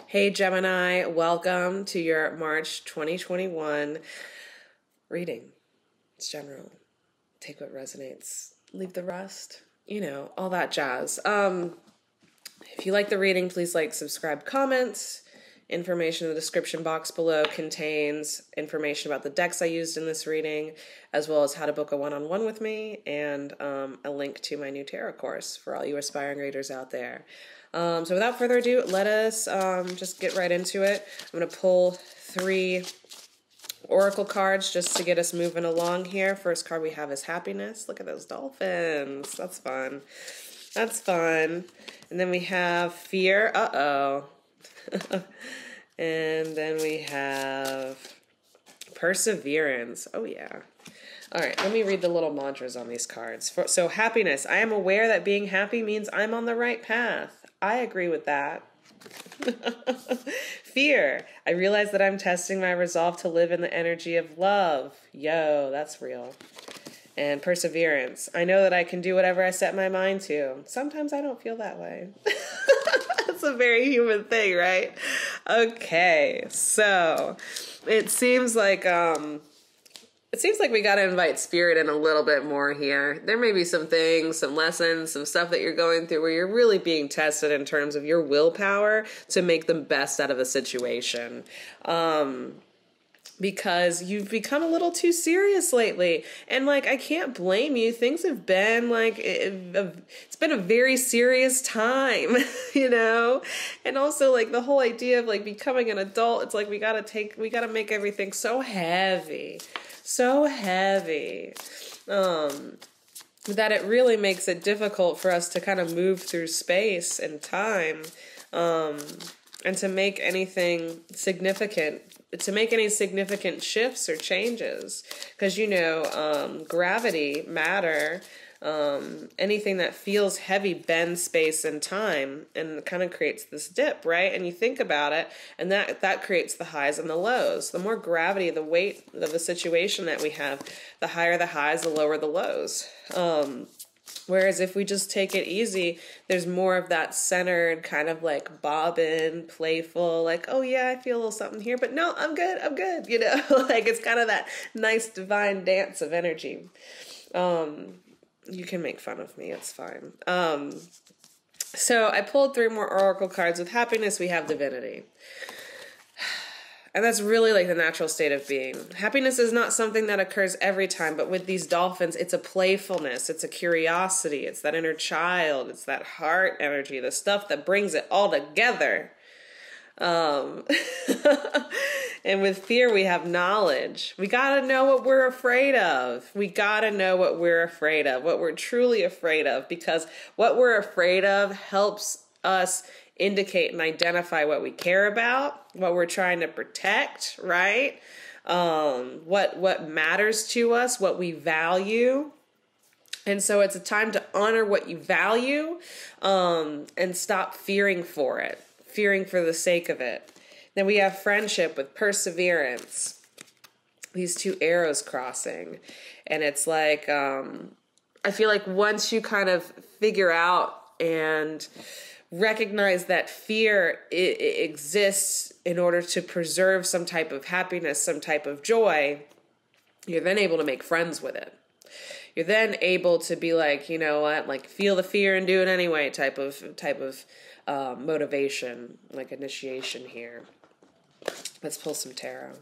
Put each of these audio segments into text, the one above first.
Hey Gemini, welcome to your March 2021 reading. It's general. Take what resonates, leave the rest, all that jazz. If you like the reading, please like, subscribe, comment. Information in the description box below contains information about the decks I used in this reading, as well as how to book a one-on-one with me, and a link to my new tarot course for all you aspiring readers out there. So without further ado, let us just get right into it. I'm going to pull 3 oracle cards just to get us moving along here. First card we have is happiness. Look at those dolphins. That's fun. That's fun. And then we have fear. Uh-oh. And then we have perseverance. Oh, yeah. All right, let me read the little mantras on these cards. So happiness. I am aware that being happy means I'm on the right path. I agree with that. Fear. I realize that I'm testing my resolve to live in the energy of love. Yo, that's real. And perseverance. I know that I can do whatever I set my mind to. Sometimes I don't feel that way. That's a very human thing, right? Okay, so it seems like we got to invite spirit in a little bit more here. There may be some things, some lessons, some stuff that you're going through where you're really being tested in terms of your willpower to make the best out of a situation. Because you've become a little too serious lately. And I can't blame you. Things have been it's been a very serious time, And also the whole idea of becoming an adult, it's we gotta make everything so heavy. So heavy. That it really makes it difficult for us to kind of move through space and time. And to make anything significant, any significant shifts or changes. Because, gravity, matter, anything that feels heavy bends space and time and kind of creates this dip, right? And you think about it, and that creates the highs and the lows. The more gravity, the weight of the situation that we have, the higher the highs, the lower the lows. Whereas if we just take it easy, there's more of that centered kind of bobbin, playful, oh yeah, I feel a little something here, but no, I'm good, it's kind of that nice divine dance of energy. You can make fun of me, it's fine. So I pulled 3 more oracle cards. With happiness, we have divinity. And that's really the natural state of being. Happiness is not something that occurs every time, but with these dolphins, it's a playfulness, it's a curiosity, it's that inner child, it's that heart energy, the stuff that brings it all together. And with fear, we have knowledge. We gotta know what we're afraid of. We gotta know what we're afraid of, what we're truly afraid of, because what we're afraid of helps us indicate and identify what we care about, what we're trying to protect, right? What matters to us, what we value. And so it's a time to honor what you value, and stop fearing for it, fearing for the sake of it. Then we have friendship with perseverance. These 2 arrows crossing. And it's I feel once you kind of figure out and recognize that fear exists in order to preserve some type of happiness, some type of joy, you're then able to make friends with it. You're then able to be you know what, feel the fear and do it anyway type of motivation, initiation here. Let's pull some tarot.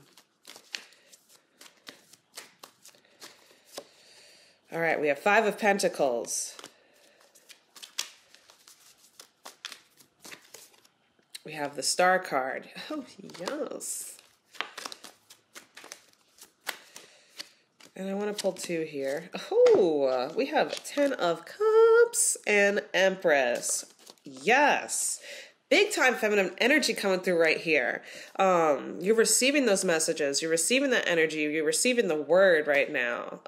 All right, we have 5 of Pentacles. We have the Star card. Oh, yes. And I want to pull 2 here. Oh, we have 10 of Cups and Empress. Yes. Big time feminine energy coming through right here. You're receiving those messages. You're receiving that energy. You're receiving the word right now.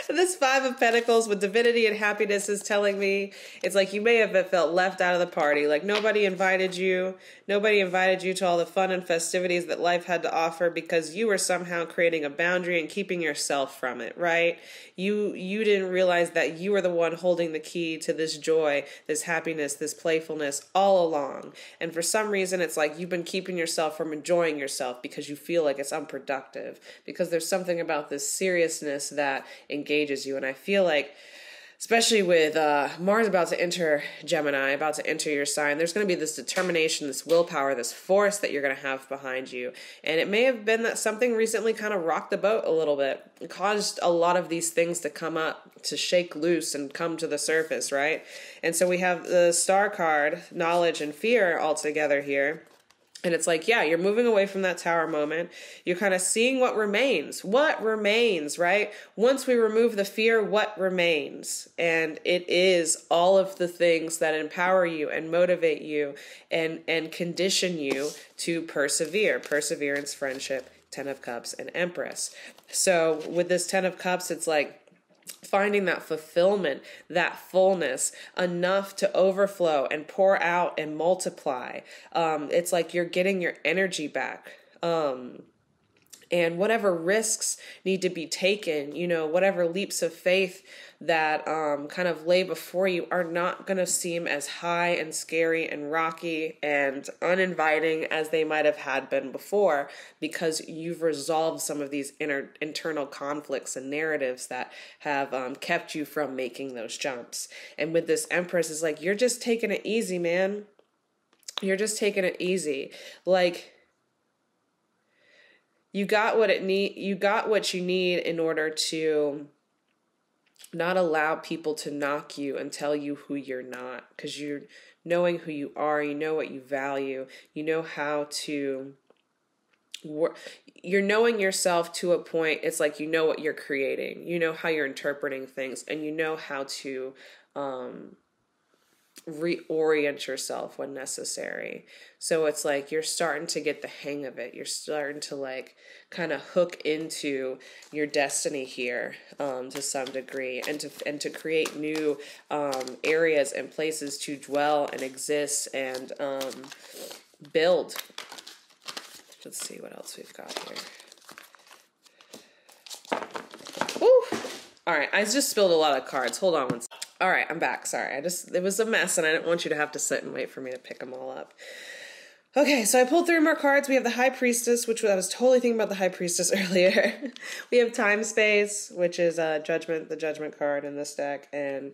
This Five of Pentacles with divinity and happiness is telling me it's like you may have felt left out of the party. Like nobody invited you. Nobody invited you to all the fun and festivities that life had to offer because you were somehow creating a boundary and keeping yourself from it, right? You didn't realize that you were the one holding the key to this joy, this happiness, this playfulness all along. And for some reason, it's like you've been keeping yourself from enjoying yourself because you feel like it's unproductive, because there's something about this seriousness that engages you. And I feel like, especially with Mars about to enter Gemini, about to enter your sign, there's going to be this determination, this willpower, this force that you're going to have behind you. And it may have been that something recently kind of rocked the boat a little bit. It caused a lot of these things to come up, to shake loose and come to the surface, right? And so we have the Star card, knowledge and fear all together here. And it's like, yeah, you're moving away from that tower moment. You're kind of seeing what remains. What remains, right? Once we remove the fear, what remains? And it is all of the things that empower you and motivate you and condition you to persevere. Perseverance, friendship, Ten of Cups, and Empress. So with this Ten of Cups, it's like finding that fulfillment, that fullness, enough to overflow and pour out and multiply. It's like you're getting your energy back. And whatever risks need to be taken, you know, whatever leaps of faith that kind of lay before you are not going to seem as high and scary and rocky and uninviting as they might have had been before, because you've resolved some of these internal conflicts and narratives that have kept you from making those jumps. And with this Empress, it's like, you're just taking it easy, man. You're just taking it easy. Like, you got what you need in order to not allow people to knock you and tell you who you're not, because you're knowing who you are, you know what you value, you know how to work. You're knowing yourself to a point, it's like you know what you're creating, you know how you're interpreting things, and you know how to reorient yourself when necessary. So it's like you're starting to get the hang of it. You're starting to like kind of hook into your destiny here to some degree, and to create new areas and places to dwell and exist and build. Let's see what else we've got here. Woo! All right, I just spilled a lot of cards. Hold on one second. All right, I'm back. Sorry, it was a mess, and I didn't want you to have to sit and wait for me to pick them all up. Okay, so I pulled 3 more cards. We have the High Priestess, which I was totally thinking about the High Priestess earlier. We have Time Space, which is Judgment, the Judgment card in this deck, and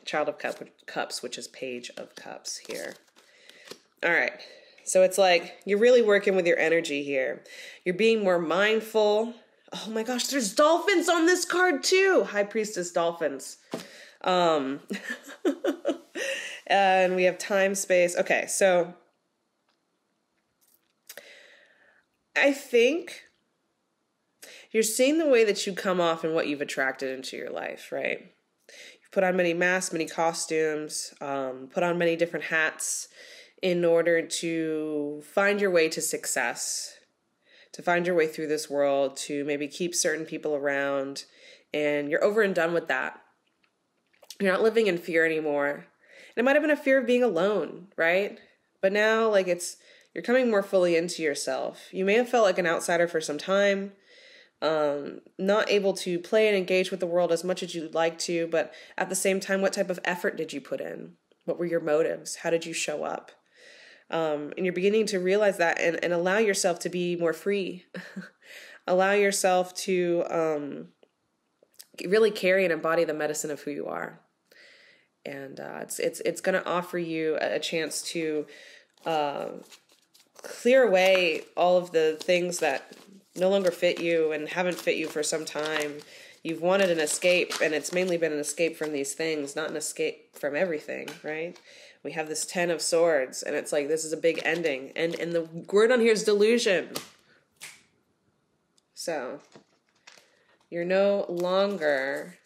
Child of Cups, which is Page of Cups here. All right, so it's like you're really working with your energy here. You're being more mindful. Oh my gosh, there's dolphins on this card too. High Priestess dolphins. And we have Time Space. Okay, so I think you're seeing the way that you come off and what you've attracted into your life, right? You've put on many masks, many costumes, put on many different hats in order to find your way to success, to find your way through this world, to maybe keep certain people around, and you're over and done with that. You're not living in fear anymore. And it might have been a fear of being alone, right? But now, like, you're coming more fully into yourself. You may have felt like an outsider for some time, not able to play and engage with the world as much as you'd like to, but at the same time, what type of effort did you put in? What were your motives? How did you show up? And you're beginning to realize that and allow yourself to be more free. Allow yourself to really carry and embody the medicine of who you are. And it's going to offer you a chance to clear away all of the things that no longer fit you and haven't fit you for some time. You've wanted an escape, and it's mainly been an escape from these things, not an escape from everything, right? We have this 10 of Swords, and it's like this is a big ending. And the word on here is delusion. So you're no longer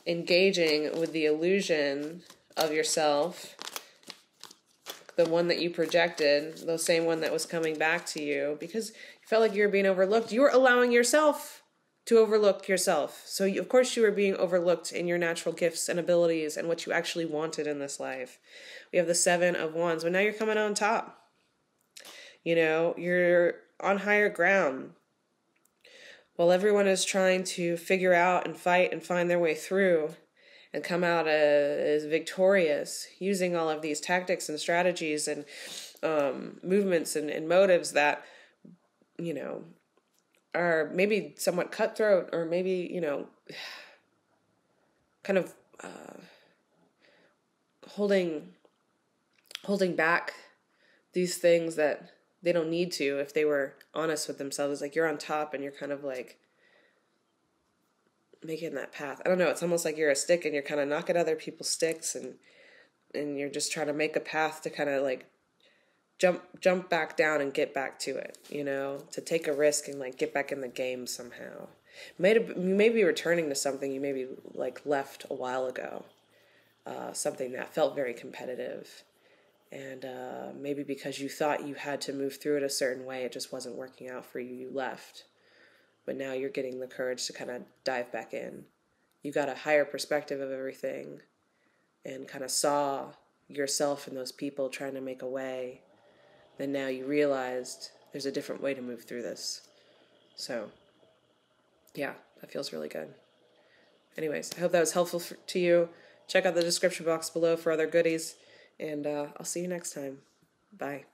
engaging with the illusion of yourself, the one that you projected, the same one that was coming back to you, because you felt like you were being overlooked. You were allowing yourself to overlook yourself. So of course you were being overlooked in your natural gifts and abilities and what you actually wanted in this life. We have the 7 of Wands, but now you're coming on top. You know, you're on higher ground. While everyone is trying to figure out and fight and find their way through and come out as victorious, using all of these tactics and strategies and movements and motives that, you know, are maybe somewhat cutthroat, or maybe, you know, kind of holding back these things that they don't need to if they were honest with themselves. Like, you're on top and you're kind of like making that path. I don't know, it's almost like you're a stick and you're kind of knocking other people's sticks, and you're just trying to make a path to kind of like jump back down and get back to it, you know, to take a risk and like get back in the game somehow. You may be returning to something you maybe like left a while ago, something that felt very competitive, and maybe because you thought you had to move through it a certain way, it just wasn't working out for you, you left. But now you're getting the courage to kind of dive back in. You got a higher perspective of everything and kind of saw yourself and those people trying to make a way. Then now you realized there's a different way to move through this. So, yeah, that feels really good. Anyways, I hope that was helpful to you. Check out the description box below for other goodies, and I'll see you next time. Bye.